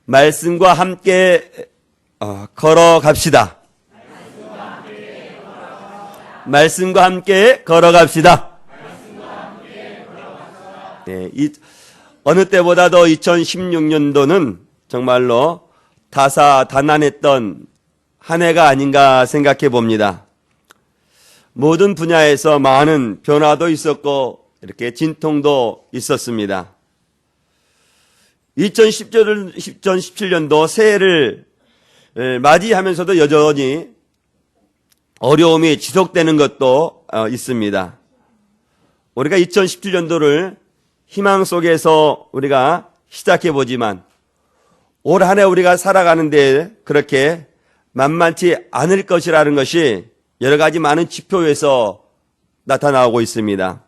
말씀과 함께 걸어갑시다. 말씀과 함께 걸어갑시다. 네, 어느 때보다도 2016년도는 정말로 다사다난했던 한 해가 아닌가 생각해 봅니다. 모든 분야에서 많은 변화도 있었고 이렇게 진통도 있었습니다. 2017년도 새해를 맞이하면서도 여전히 어려움이 지속되는 것도 있습니다. 우리가 2017년도를 희망 속에서 우리가 시작해 보지만 올 한 해 우리가 살아가는데 그렇게 만만치 않을 것이라는 것이 여러 가지 많은 지표에서 나타나고 있습니다.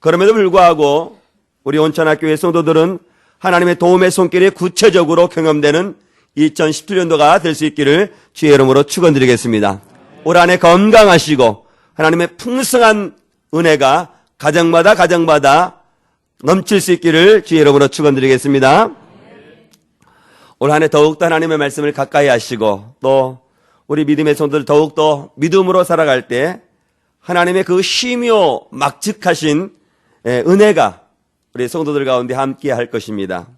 그럼에도 불구하고 우리 온천학교의 성도들은 하나님의 도움의 손길이 구체적으로 경험되는 2017년도가 될 수 있기를 주의 이름으로 축원드리겠습니다. 올 한 해 건강하시고 하나님의 풍성한 은혜가 가정마다 넘칠 수 있기를 주의 이름으로 축원드리겠습니다. 올 한 해 더욱더 하나님의 말씀을 가까이 하시고 또 우리 믿음의 성도들 더욱더 믿음으로 살아갈 때 하나님의 그 심요 막직하신 은혜가 우리 성도들 가운데 함께 할 것입니다.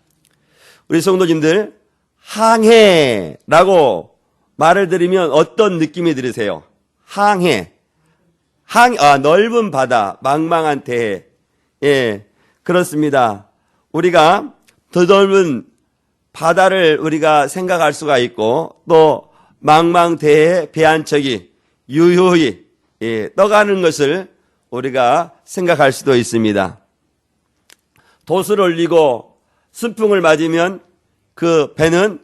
우리 성도님들 항해라고 말을 들으면 어떤 느낌이 들으세요? 항해. 넓은 바다, 망망한 대해. 예, 그렇습니다. 우리가 더 넓은 바다를 우리가 생각할 수가 있고 또 망망대해에 배 한 척이 유유히 떠가는 것을 우리가 생각할 수도 있습니다. 돛을 올리고 순풍을 맞으면 그 배는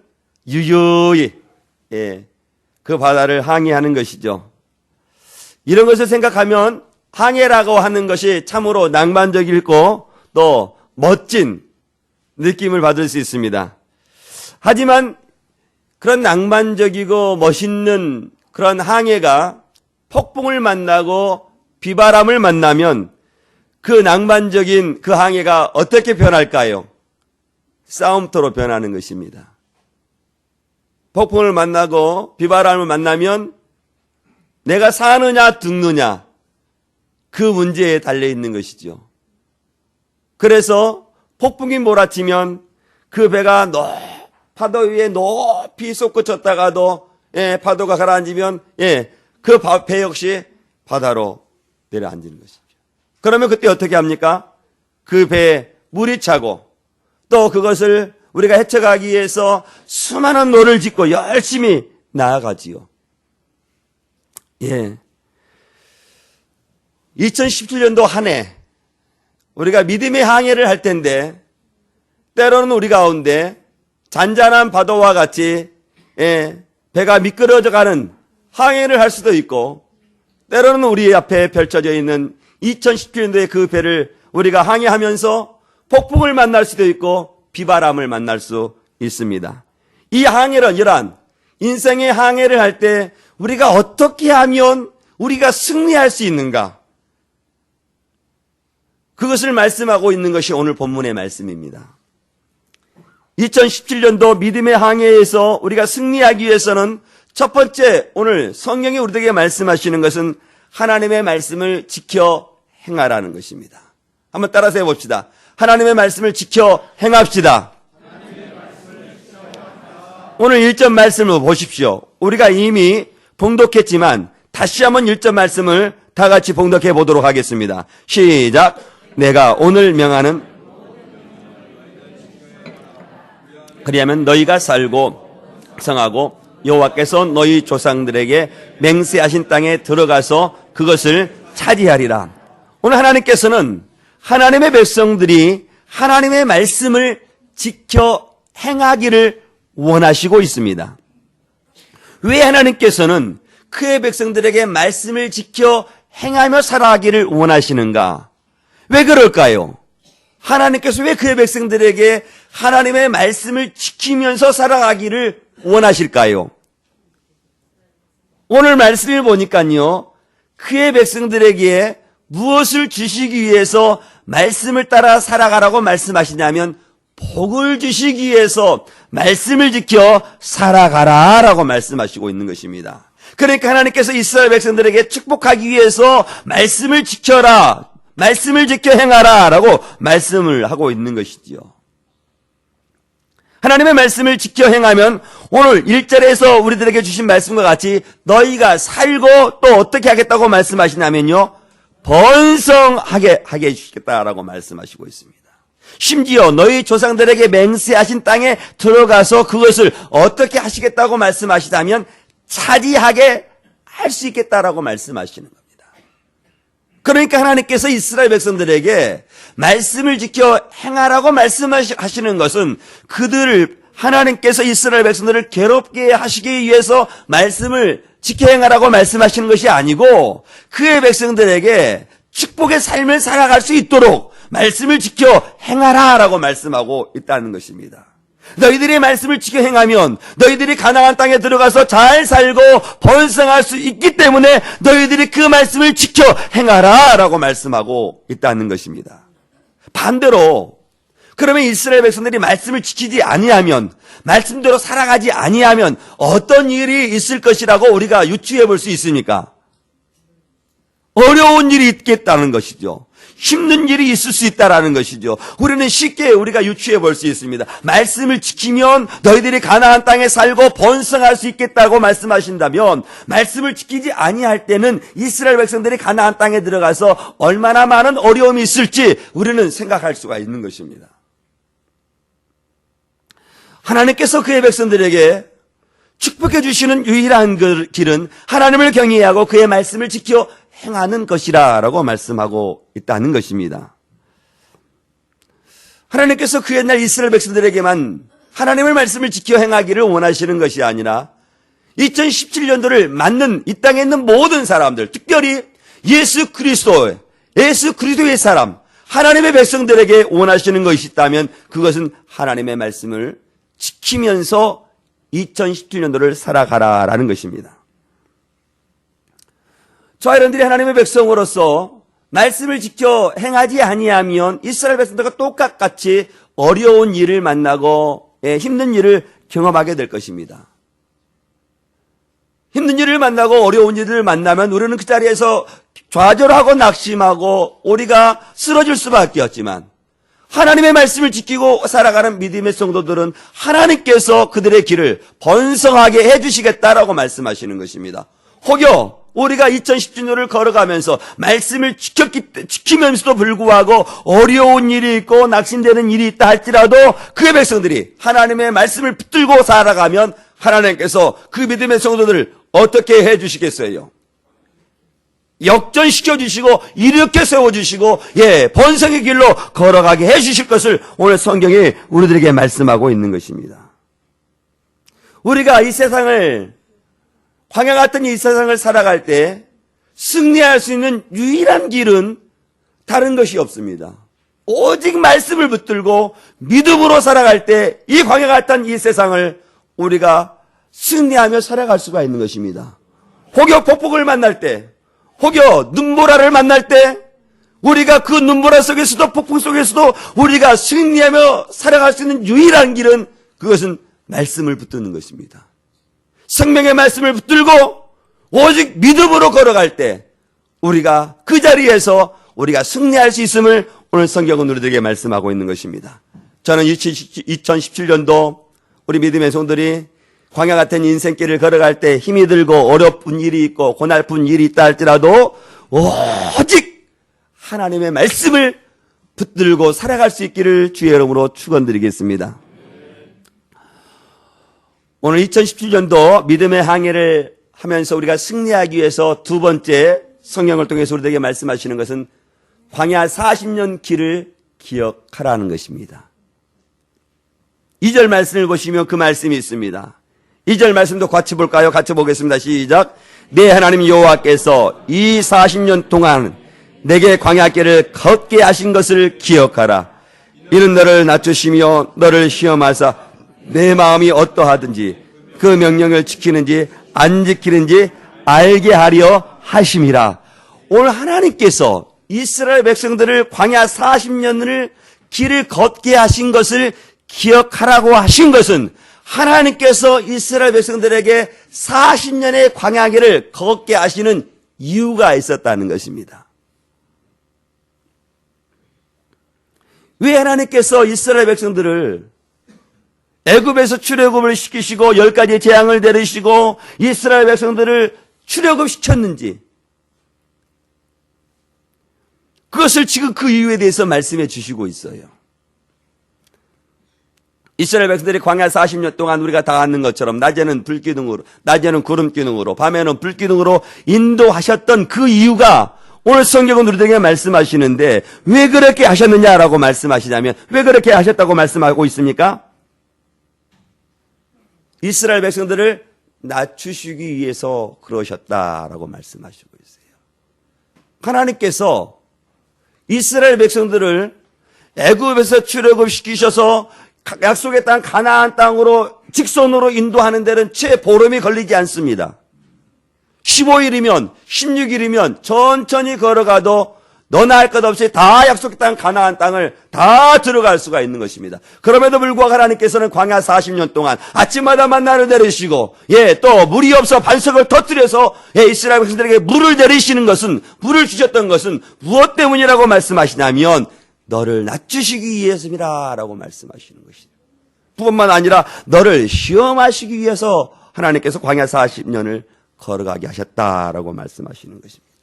유유히 그 바다를 항해하는 것이죠. 이런 것을 생각하면 항해라고 하는 것이 참으로 낭만적이고 또 멋진 느낌을 받을 수 있습니다. 하지만 그런 낭만적이고 멋있는 그런 항해가 폭풍을 만나고 비바람을 만나면 그 낭만적인 그 항해가 어떻게 변할까요? 싸움터로 변하는 것입니다. 폭풍을 만나고 비바람을 만나면 내가 사느냐 죽느냐 그 문제에 달려있는 것이죠. 그래서 폭풍이 몰아치면 그 배가 파도 위에 높이 솟구쳤다가도 파도가 가라앉으면 그 배 역시 바다로 내려앉는 것이죠. 그러면 그때 어떻게 합니까? 그 배에 물이 차고 또 그것을 우리가 헤쳐가기 위해서 수많은 노를 짓고 열심히 나아가지요. 2017년도 한 해 우리가 믿음의 항해를 할 텐데 때로는 우리 가운데 잔잔한 파도와 같이 배가 미끄러져가는 항해를 할 수도 있고 때로는 우리 앞에 펼쳐져 있는 2017년도의 그 배를 우리가 항해하면서 폭풍을 만날 수도 있고 비바람을 만날 수 있습니다. 이 항해는 이러한 인생의 항해를 할 때 우리가 어떻게 하면 우리가 승리할 수 있는가? 그것을 말씀하고 있는 것이 오늘 본문의 말씀입니다. 2017년도 믿음의 항해에서 우리가 승리하기 위해서는 첫 번째 오늘 성경이 우리에게 말씀하시는 것은 하나님의 말씀을 지켜 행하라는 것입니다. 한번 따라서 해봅시다. 하나님의 말씀을 지켜 행합시다. 오늘 1절 말씀을 보십시오. 우리가 이미 봉독했지만 다시 한번 1절 말씀을 다 같이 봉독해 보도록 하겠습니다. 시작. 내가 오늘 명하는 그리하면 너희가 살고 성하고 여호와께서 너희 조상들에게 맹세하신 땅에 들어가서 그것을 차지하리라. 오늘 하나님께서는 하나님의 백성들이 하나님의 말씀을 지켜 행하기를 원하시고 있습니다. 왜 하나님께서는 그의 백성들에게 말씀을 지켜 행하며 살아가기를 원하시는가? 왜 그럴까요? 하나님께서 왜 그의 백성들에게 하나님의 말씀을 지키면서 살아가기를 원하실까요? 오늘 말씀을 보니까요, 그의 백성들에게 무엇을 주시기 위해서 말씀을 따라 살아가라고 말씀하시냐면 복을 주시기 위해서 말씀을 지켜 살아가라 라고 말씀하시고 있는 것입니다. 그러니까 하나님께서 이스라엘 백성들에게 축복하기 위해서 말씀을 지켜라, 말씀을 지켜 행하라 라고 말씀을 하고 있는 것이지요. 하나님의 말씀을 지켜 행하면 오늘 1절에서 우리들에게 주신 말씀과 같이 너희가 살고 또 어떻게 하겠다고 말씀하시냐면요, 번성하게 하게 해주시겠다라고 말씀하시고 있습니다. 심지어 너희 조상들에게 맹세하신 땅에 들어가서 그것을 어떻게 하시겠다고 말씀하시다면 차지하게 할 수 있겠다라고 말씀하시는 겁니다. 그러니까 하나님께서 이스라엘 백성들에게 말씀을 지켜 행하라고 말씀하시는 것은 그들을, 하나님께서 이스라엘 백성들을 괴롭게 하시기 위해서 말씀을 지켜 행하라고 말씀하시는 것이 아니고 그의 백성들에게 축복의 삶을 살아갈 수 있도록 말씀을 지켜 행하라라고 말씀하고 있다는 것입니다. 너희들이 말씀을 지켜 행하면 너희들이 가나안 땅에 들어가서 잘 살고 번성할 수 있기 때문에 너희들이 그 말씀을 지켜 행하라라고 말씀하고 있다는 것입니다. 반대로 그러면 이스라엘 백성들이 말씀을 지키지 아니하면, 말씀대로 살아가지 아니하면 어떤 일이 있을 것이라고 우리가 유추해 볼 수 있습니까? 어려운 일이 있겠다는 것이죠. 힘든 일이 있을 수 있다라는 것이죠. 우리는 쉽게 우리가 유추해 볼 수 있습니다. 말씀을 지키면 너희들이 가나안 땅에 살고 번성할 수 있겠다고 말씀하신다면, 말씀을 지키지 아니할 때는 이스라엘 백성들이 가나안 땅에 들어가서 얼마나 많은 어려움이 있을지 우리는 생각할 수가 있는 것입니다. 하나님께서 그의 백성들에게 축복해 주시는 유일한 길은 하나님을 경외하고 그의 말씀을 지켜 행하는 것이라고 말씀하고 있다는 것입니다. 하나님께서 그 옛날 이스라엘 백성들에게만 하나님의 말씀을 지켜 행하기를 원하시는 것이 아니라 2017년도를 맞는 이 땅에 있는 모든 사람들, 특별히 예수 그리스도의 사람, 하나님의 백성들에게 원하시는 것이 있다면 그것은 하나님의 말씀을 지키면서 2017년도를 살아가라라는 것입니다. 저와 여러분들이 하나님의 백성으로서 말씀을 지켜 행하지 아니하면 이스라엘 백성들과 똑같이 어려운 일을 만나고 힘든 일을 경험하게 될 것입니다. 힘든 일을 만나고 어려운 일을 만나면 우리는 그 자리에서 좌절하고 낙심하고 우리가 쓰러질 수밖에 없지만, 하나님의 말씀을 지키고 살아가는 믿음의 성도들은 하나님께서 그들의 길을 번성하게 해주시겠다라고 말씀하시는 것입니다. 혹여 우리가 2017년을 걸어가면서 말씀을 지키면서도 불구하고 어려운 일이 있고 낙심되는 일이 있다 할지라도 그의 백성들이 하나님의 말씀을 붙들고 살아가면 하나님께서 그 믿음의 성도들을 어떻게 해주시겠어요? 역전시켜주시고 일으켜 세워주시고 번성의 길로 걸어가게 해주실 것을 오늘 성경이 우리들에게 말씀하고 있는 것입니다. 우리가 이 세상을, 광야 같은 이 세상을 살아갈 때 승리할 수 있는 유일한 길은 다른 것이 없습니다. 오직 말씀을 붙들고 믿음으로 살아갈 때 이 광야 같은 이 세상을 우리가 승리하며 살아갈 수가 있는 것입니다. 혹여 폭풍을 만날 때, 혹여 눈보라를 만날 때 우리가 그 눈보라 속에서도 폭풍 속에서도 우리가 승리하며 살아갈 수 있는 유일한 길은 그것은 말씀을 붙드는 것입니다. 생명의 말씀을 붙들고 오직 믿음으로 걸어갈 때 우리가 그 자리에서 우리가 승리할 수 있음을 오늘 성경은 우리들에게 말씀하고 있는 것입니다. 저는 2017년도 우리 믿음의 성도들이 광야 같은 인생길을 걸어갈 때 힘이 들고 어렵은 일이 있고 고날픈 일이 있다 할지라도 오직 하나님의 말씀을 붙들고 살아갈 수 있기를 주의 이름으로 축원드리겠습니다. 오늘 2017년도 믿음의 항해를 하면서 우리가 승리하기 위해서 두 번째 성경을 통해서 우리에게 말씀하시는 것은 광야 40년 길을 기억하라는 것입니다. 2절 말씀을 보시면 그 말씀이 있습니다. 2절 말씀도 같이 볼까요? 같이 보겠습니다. 시작. 내 하나님 여호와께서 이 40년 동안 내게 광야길을 걷게 하신 것을 기억하라. 이는 너를 낮추시며 너를 시험하사 내 마음이 어떠하든지 그 명령을 지키는지 안 지키는지 알게 하려 하심이라. 오늘 하나님께서 이스라엘 백성들을 광야 40년을 길을 걷게 하신 것을 기억하라고 하신 것은 하나님께서 이스라엘 백성들에게 40년의 광야길을 걷게 하시는 이유가 있었다는 것입니다. 왜 하나님께서 이스라엘 백성들을 애굽에서 출애굽을 시키시고 10가지 재앙을 내리시고 이스라엘 백성들을 출애굽시켰는지, 그것을 지금 그 이유에 대해서 말씀해 주시고 있어요. 이스라엘 백성들이 광야 40년 동안 우리가 다 아는 것처럼 낮에는 불기둥으로, 낮에는 구름기둥으로, 밤에는 불기둥으로 인도하셨던 그 이유가 오늘 성경은 우리들에게 말씀하시는데, 왜 그렇게 하셨느냐라고 말씀하시냐면, 왜 그렇게 하셨다고 말씀하고 있습니까? 이스라엘 백성들을 낮추시기 위해서 그러셨다라고 말씀하시고 있어요. 하나님께서 이스라엘 백성들을 애굽에서 출애굽시키셔서 약속의 땅 가나안 땅으로 직선으로 인도하는 데는 채 보름이 걸리지 않습니다. 15일이면 16일이면 천천히 걸어가도 너나 할 것 없이 다 약속의 땅 가나안 땅을 다 들어갈 수가 있는 것입니다. 그럼에도 불구하고 하나님께서는 광야 40년 동안 아침마다 만나를 내리시고, 또 물이 없어 반석을 터뜨려서 이스라엘 백성들에게 물을 내리시는 것은, 물을 주셨던 것은 무엇 때문이라고 말씀하시냐면 너를 낮추시기 위해서입니다 라고 말씀하시는 것이죠. 뿐만 아니라 너를 시험하시기 위해서 하나님께서 광야 40년을 걸어가게 하셨다라고 말씀하시는 것입니다.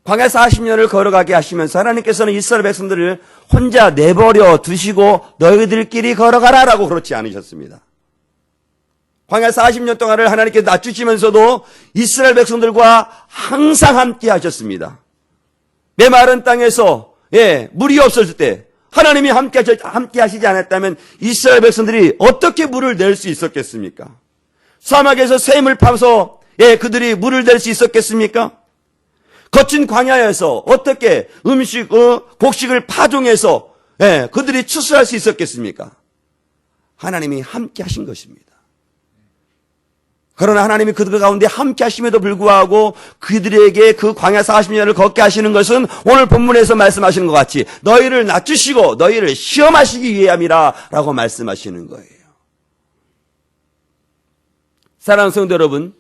광야 40년을 걸어가게 하시면서 하나님께서는 이스라엘 백성들을 혼자 내버려 두시고 너희들끼리 걸어가라라고 그렇지 않으셨습니다. 광야 40년 동안을 하나님께 낮추시면서도 이스라엘 백성들과 항상 함께 하셨습니다. 메마른 땅에서 물이 없었을 때 하나님이 함께 하시지 않았다면 이스라엘 백성들이 어떻게 물을 낼 수 있었겠습니까? 사막에서 샘을 파서 그들이 물을 낼 수 있었겠습니까? 거친 광야에서 어떻게 곡식을 파종해서 그들이 추수할 수 있었겠습니까? 하나님이 함께 하신 것입니다. 그러나 하나님이 그들 가운데 함께 하심에도 불구하고 그들에게 그 광야 40년을 걷게 하시는 것은 오늘 본문에서 말씀하시는 것 같이 너희를 낮추시고 너희를 시험하시기 위함이라 라고 말씀하시는 거예요. 사랑하는 성도 여러분,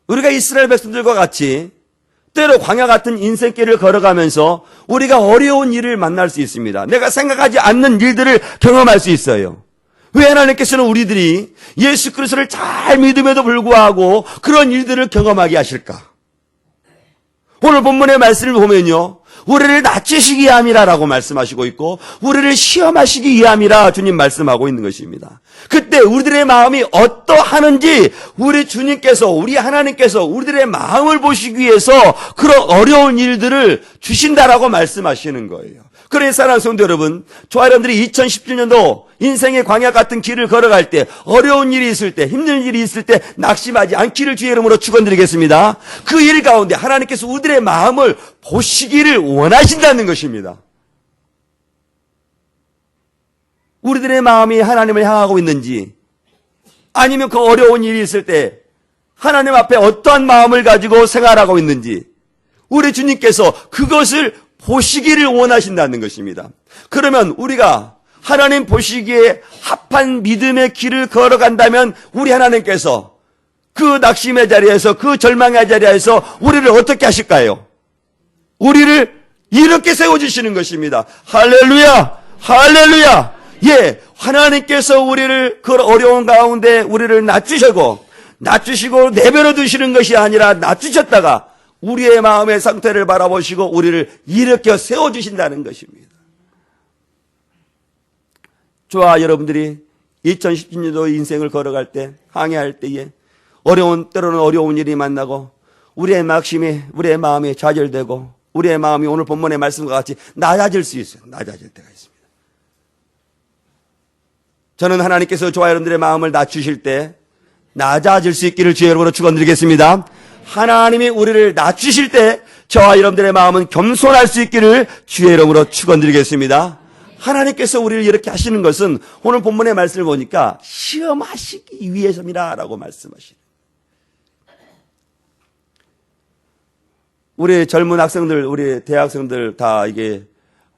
우리가 이스라엘 백성들과 같이 때로 광야 같은 인생길을 걸어가면서 우리가 어려운 일을 만날 수 있습니다. 내가 생각하지 않는 일들을 경험할 수 있어요. 왜 하나님께서는 우리들이 예수 그리스도를 잘 믿음에도 불구하고 그런 일들을 경험하게 하실까? 오늘 본문의 말씀을 보면요, 우리를 낮추시기 위함이라라고 말씀하시고 있고 우리를 시험하시기 위함이라 주님 말씀하고 있는 것입니다. 그때 우리들의 마음이 어떠하는지 우리 주님께서, 우리 하나님께서 우리들의 마음을 보시기 위해서 그런 어려운 일들을 주신다라고 말씀하시는 거예요. 그러니 사랑하는 성도 여러분, 저와 여러분들이 2017년도 인생의 광야 같은 길을 걸어갈 때, 어려운 일이 있을 때, 힘든 일이 있을 때 낙심하지 않기를 주의 이름으로 축원드리겠습니다. 그 일 가운데 하나님께서 우리들의 마음을 보시기를 원하신다는 것입니다. 우리들의 마음이 하나님을 향하고 있는지, 아니면 그 어려운 일이 있을 때 하나님 앞에 어떠한 마음을 가지고 생활하고 있는지 우리 주님께서 그것을 보시기를 원하신다는 것입니다. 그러면 우리가 하나님 보시기에 합한 믿음의 길을 걸어간다면 우리 하나님께서 그 낙심의 자리에서, 그 절망의 자리에서 우리를 어떻게 하실까요? 우리를 이렇게 세워주시는 것입니다. 할렐루야! 할렐루야! 하나님께서 우리를 그 어려운 가운데 우리를 낮추시고 내버려 두시는 것이 아니라 낮추셨다가 우리의 마음의 상태를 바라보시고 우리를 일으켜 세워주신다는 것입니다. 저와 여러분들이 2017년도 인생을 걸어갈 때, 항해할 때에 때로는 어려운 일이 만나고 우리의 마음이 좌절되고 우리의 마음이 오늘 본문의 말씀과 같이 낮아질 수 있어요. 낮아질 때가 있습니다. 저는 하나님께서 저와 여러분들의 마음을 낮추실 때 낮아질 수 있기를 주의 이름으로 축원드리겠습니다. 하나님이 우리를 낮추실 때 저와 여러분들의 마음은 겸손할 수 있기를 주의 이름으로 축원드리겠습니다. 하나님께서 우리를 이렇게 하시는 것은 오늘 본문의 말씀을 보니까 시험하시기 위해서입니다 라고 말씀하시는. 우리 젊은 학생들, 우리 대학생들 다 이게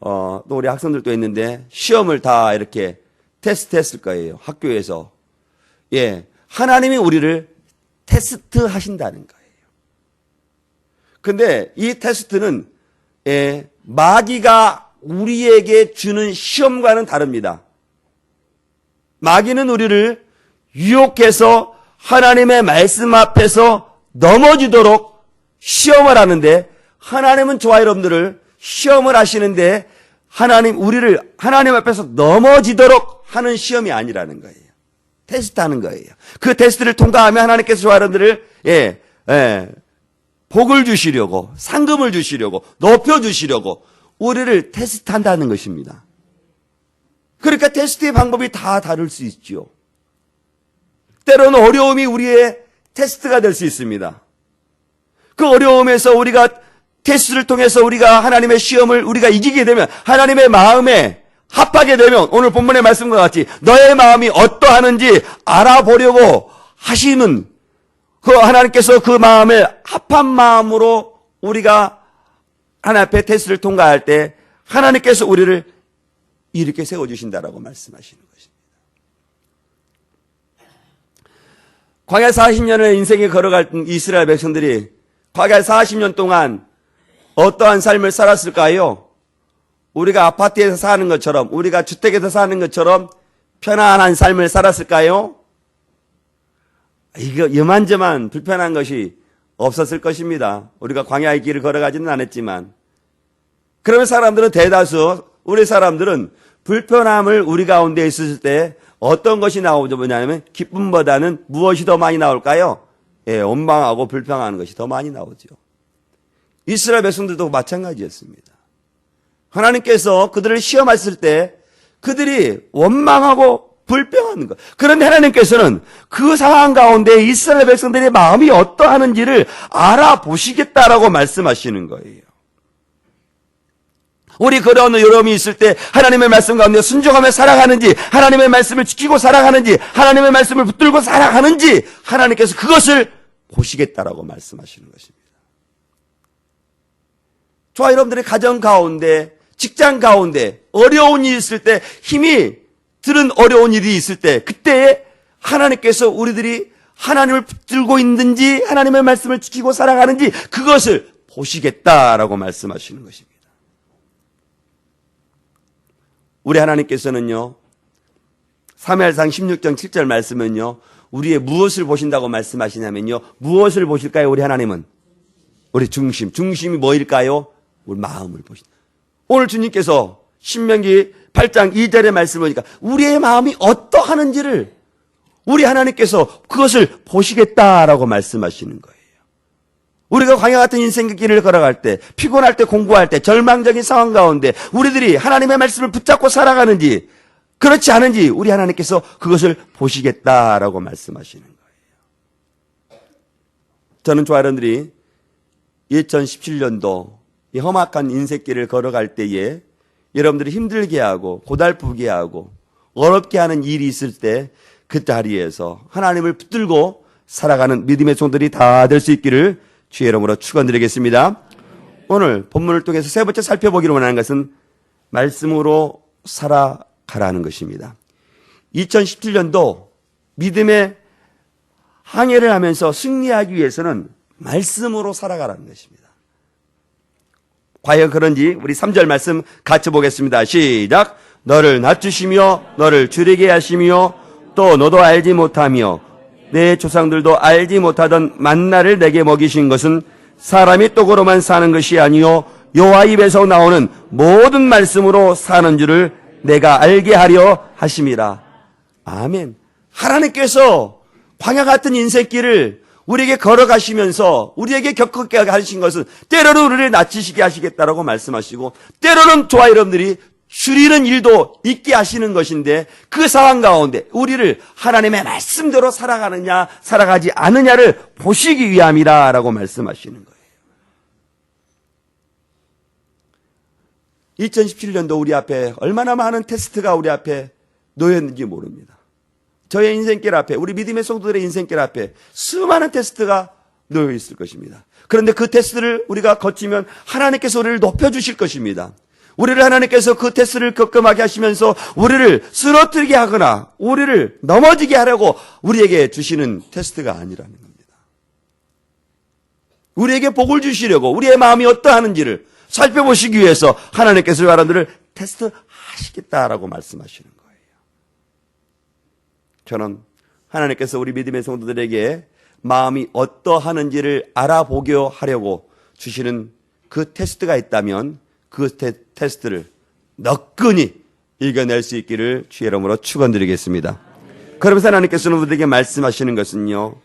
또 우리 학생들도 있는데 시험을 다 이렇게 테스트 했을 거예요. 학교에서. 예. 하나님이 우리를 테스트 하신다는 거예요. 근데 이 테스트는, 예, 마귀가 우리에게 주는 시험과는 다릅니다. 마귀는 우리를 유혹해서 하나님의 말씀 앞에서 넘어지도록 시험을 하는데, 하나님은 저와 여러분들을 시험을 하시는데 우리를 하나님 앞에서 넘어지도록 하는 시험이 아니라는 거예요. 테스트하는 거예요. 그 테스트를 통과하면 하나님께서 저와 여러분들을 복을 주시려고, 상금을 주시려고, 높여주시려고 우리를 테스트한다는 것입니다. 그러니까 테스트의 방법이 다 다를 수 있죠. 때로는 어려움이 우리의 테스트가 될 수 있습니다. 그 어려움에서 우리가 테스트를 통해서 우리가 하나님의 시험을 우리가 이기게 되면, 하나님의 마음에 합하게 되면, 오늘 본문의 말씀과 같이 너의 마음이 어떠하는지 알아보려고 하시는 그 하나님께서 그 마음을 합한 마음으로 우리가 하나님 앞에 테스트를 통과할 때 하나님께서 우리를 이렇게 세워주신다라고 말씀하시는 것입니다. 광야 40년을 인생에 걸어갈 이스라엘 백성들이 광야 40년 동안 어떠한 삶을 살았을까요? 우리가 아파트에서 사는 것처럼, 우리가 주택에서 사는 것처럼 편안한 삶을 살았을까요? 이거 이만저만 불편한 것이 없었을 것입니다. 우리가 광야의 길을 걸어가지는 않았지만, 그러면 사람들은 대다수, 우리 사람들은 불편함을 우리 가운데 있을 때 어떤 것이 나오죠? 뭐냐면 기쁨보다는 무엇이 더 많이 나올까요? 예, 원망하고 불평하는 것이 더 많이 나오죠. 이스라엘 백성들도 마찬가지였습니다. 하나님께서 그들을 시험했을 때 그들이 원망하고 불평하는 것. 그런데 하나님께서는 그 상황 가운데 이스라엘 백성들의 마음이 어떠하는지를 알아보시겠다라고 말씀하시는 거예요. 우리 그런 어려움이 있을 때 하나님의 말씀 가운데 순종하며 살아가는지, 하나님의 말씀을 지키고 살아가는지, 하나님의 말씀을 붙들고 살아가는지 하나님께서 그것을 보시겠다라고 말씀하시는 것입니다. 저와 여러분들의 가정 가운데, 직장 가운데 어려운 일이 있을 때, 힘이 들은 어려운 일이 있을 때, 그때에 하나님께서 우리들이 하나님을 붙들고 있는지, 하나님의 말씀을 지키고 살아가는지 그것을 보시겠다라고 말씀하시는 것입니다. 우리 하나님께서는요, 사무엘상 16장 7절 말씀은요, 우리의 무엇을 보신다고 말씀하시냐면요, 무엇을 보실까요? 우리 하나님은 우리 중심이 뭐일까요? 우리 마음을 보신다. 오늘 주님께서 신명기 8장 2절의 말씀을 보니까 우리의 마음이 어떠하는지를 우리 하나님께서 그것을 보시겠다라고 말씀하시는 거예요. 우리가 광야 같은 인생의 길을 걸어갈 때, 피곤할 때, 공부할 때, 절망적인 상황 가운데 우리들이 하나님의 말씀을 붙잡고 살아가는지 그렇지 않은지 우리 하나님께서 그것을 보시겠다라고 말씀하시는 거예요. 저는 저와 여러분들이 2017년도 이 험악한 인생길을 걸어갈 때에 여러분들이 힘들게 하고 고달프게 하고 어렵게 하는 일이 있을 때 그 자리에서 하나님을 붙들고 살아가는 믿음의 종들이 다 될 수 있기를 주의 이름으로 축원드리겠습니다. 오늘 본문을 통해서 세 번째 살펴보기로 원하는 것은 말씀으로 살아가라는 것입니다. 2017년도 믿음의 항해를 하면서 승리하기 위해서는 말씀으로 살아가라는 것입니다. 과연 그런지 우리 3절 말씀 같이 보겠습니다. 시작. 너를 낮추시며 너를 줄이게 하시며 또 너도 알지 못하며 내 조상들도 알지 못하던 만나를 내게 먹이신 것은 사람이 떡으로만 사는 것이 아니요 여호와 입에서 나오는 모든 말씀으로 사는 줄을 내가 알게 하려 하심이라. 아멘. 하나님께서 광야 같은 인생길을 우리에게 걸어가시면서 우리에게 겪게 하신 것은 때로는 우리를 낮추시게 하시겠다라고 말씀하시고, 때로는 저와 여러분들이 줄이는 일도 있게 하시는 것인데, 그 상황 가운데 우리를 하나님의 말씀대로 살아가느냐 살아가지 않느냐를 보시기 위함이라고 말씀하시는 거예요. 2017년도 우리 앞에 얼마나 많은 테스트가 우리 앞에 놓였는지 모릅니다. 저의 인생길 앞에, 우리 믿음의 성도들의 인생길 앞에 수많은 테스트가 놓여 있을 것입니다. 그런데 그 테스트를 우리가 거치면 하나님께서 우리를 높여주실 것입니다. 우리를 하나님께서 그 테스트를 겪음하게 하시면서 우리를 쓰러뜨리게 하거나 우리를 넘어지게 하려고 우리에게 주시는 테스트가 아니라는 겁니다. 우리에게 복을 주시려고 우리의 마음이 어떠하는지를 살펴보시기 위해서 하나님께서 여러분들을 테스트하시겠다라고 말씀하시는 거예요. 저는 하나님께서 우리 믿음의 성도들에게 마음이 어떠하는지를 알아보게 하려고 주시는 그 테스트가 있다면 그 테스트를 너끈히 이겨낼 수 있기를 주의 이름으로 축원드리겠습니다. 그러면서 하나님께서는 우리에게 말씀하시는 것은요,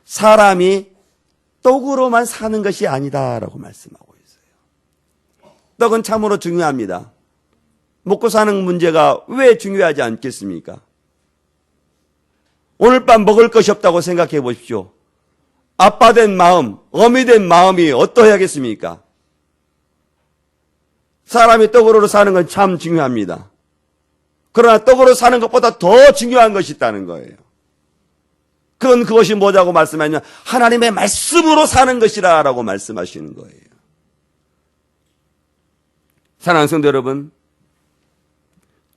사람이 떡으로만 사는 것이 아니다라고 말씀하고 있어요. 떡은 참으로 중요합니다. 먹고 사는 문제가 왜 중요하지 않겠습니까? 오늘 밤 먹을 것이 없다고 생각해 보십시오. 아빠 된 마음, 어미 된 마음이 어떠해야겠습니까? 사람이 떡으로 사는 건 참 중요합니다. 그러나 떡으로 사는 것보다 더 중요한 것이 있다는 거예요. 그것이 뭐라고 말씀하냐? 하나님의 말씀으로 사는 것이라 라고 말씀하시는 거예요. 사랑하는 성도 여러분,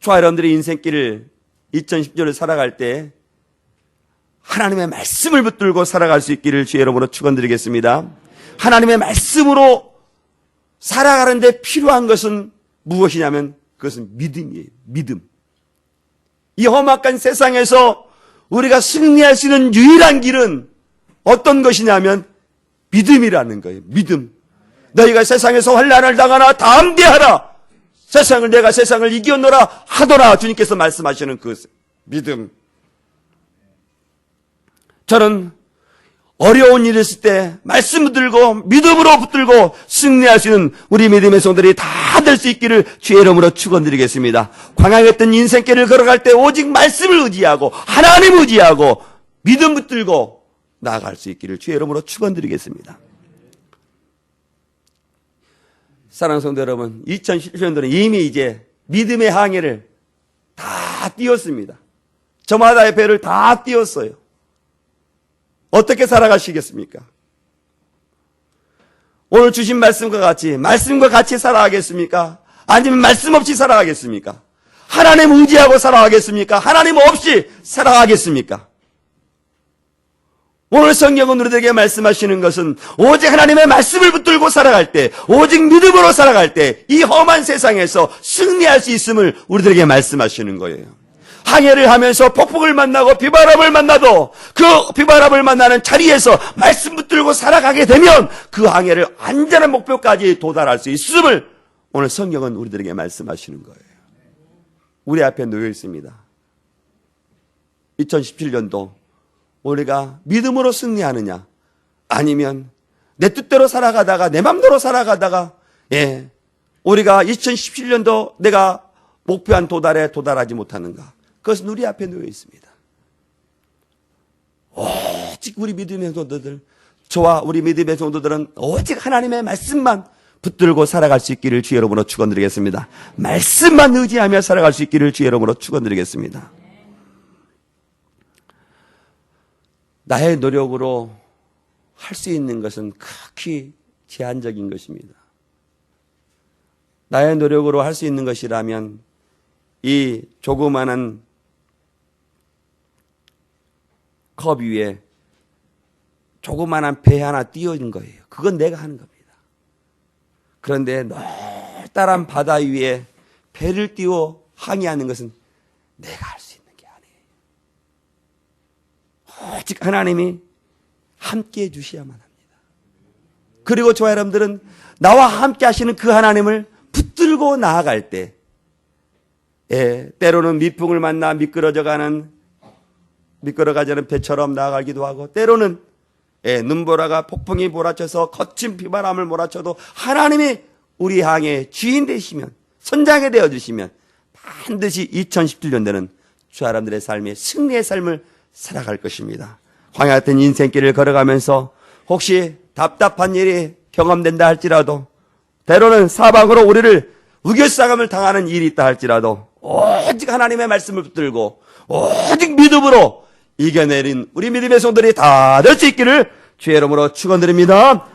저와 여러분들의 인생길을 2010년을 살아갈 때 하나님의 말씀을 붙들고 살아갈 수 있기를 주의 이름으로 축원드리겠습니다. 하나님의 말씀으로 살아가는데 필요한 것은 무엇이냐면 그것은 믿음이에요. 믿음. 이 험악한 세상에서 우리가 승리할 수 있는 유일한 길은 어떤 것이냐면 믿음이라는 거예요. 믿음. 너희가 세상에서 환난을 당하나 담대하라. 내가 세상을 이겨노라 하더라. 주님께서 말씀하시는 그 믿음. 저는 어려운 일이 있을 때 말씀 붙들고 믿음으로 붙들고 승리할 수 있는 우리 믿음의 성들이 다 될 수 있기를 주의 이름으로 축원드리겠습니다. 광야에 있던 인생길을 걸어갈 때 오직 말씀을 의지하고 하나님 의지하고 믿음 붙들고 나아갈 수 있기를 주의 이름으로 축원드리겠습니다. 사랑하는 성도 여러분, 2017년도는 이미 이제 믿음의 항해를 다 띄웠습니다. 저마다의 배를 다 띄웠어요. 어떻게 살아가시겠습니까? 오늘 주신 말씀과 같이 살아가겠습니까? 아니면 말씀 없이 살아가겠습니까? 하나님 의지하고 살아가겠습니까? 하나님 없이 살아가겠습니까? 오늘 성경은 우리들에게 말씀하시는 것은 오직 하나님의 말씀을 붙들고 살아갈 때, 오직 믿음으로 살아갈 때 이 험한 세상에서 승리할 수 있음을 우리들에게 말씀하시는 거예요. 항해를 하면서 폭풍을 만나고 비바람을 만나도 그 비바람을 만나는 자리에서 말씀 붙들고 살아가게 되면 그 항해를 안전한 목표까지 도달할 수 있음을 오늘 성경은 우리들에게 말씀하시는 거예요. 우리 앞에 놓여 있습니다. 2017년도 우리가 믿음으로 승리하느냐 아니면 내 뜻대로 살아가다가 내 맘대로 살아가다가 우리가 2017년도 내가 목표한 도달에 도달하지 못하는가, 그것은 우리 앞에 놓여 있습니다. 오직 우리 믿음의 성도들, 저와 우리 믿음의 성도들은 오직 하나님의 말씀만 붙들고 살아갈 수 있기를 주의 이름으로 축원드리겠습니다. 말씀만 의지하며 살아갈 수 있기를 주의 이름으로 축원드리겠습니다. 나의 노력으로 할 수 있는 것은 극히 제한적인 것입니다. 나의 노력으로 할 수 있는 것이라면 이 조그마한 컵 위에 조그마한 배 하나 띄워진 거예요. 그건 내가 하는 겁니다. 그런데 넓다란 바다 위에 배를 띄워 항해하는 것은 내가 할 수 있는 게 아니에요. 오직 하나님이 함께 해주셔야만 합니다. 그리고 저와 여러분들은 나와 함께 하시는 그 하나님을 붙들고 나아갈 때, 때로는 미풍을 만나 미끄러져가는 배처럼 나아가기도 하고, 때로는 눈보라가 폭풍이 몰아쳐서 거친 비바람을 몰아쳐도 하나님이 우리 항해의 주인 되시면, 선장이 되어주시면 반드시 2017년도는 저 사람들의 삶의 승리의 삶을 살아갈 것입니다. 광야 같은 인생길을 걸어가면서 혹시 답답한 일이 경험된다 할지라도, 때로는 사방으로 우리를 우겨싸감을 당하는 일이 있다 할지라도 오직 하나님의 말씀을 붙들고 오직 믿음으로 이겨내린 우리 믿음의 성도들이 다 될 수 있기를 주의 이름으로 축원드립니다.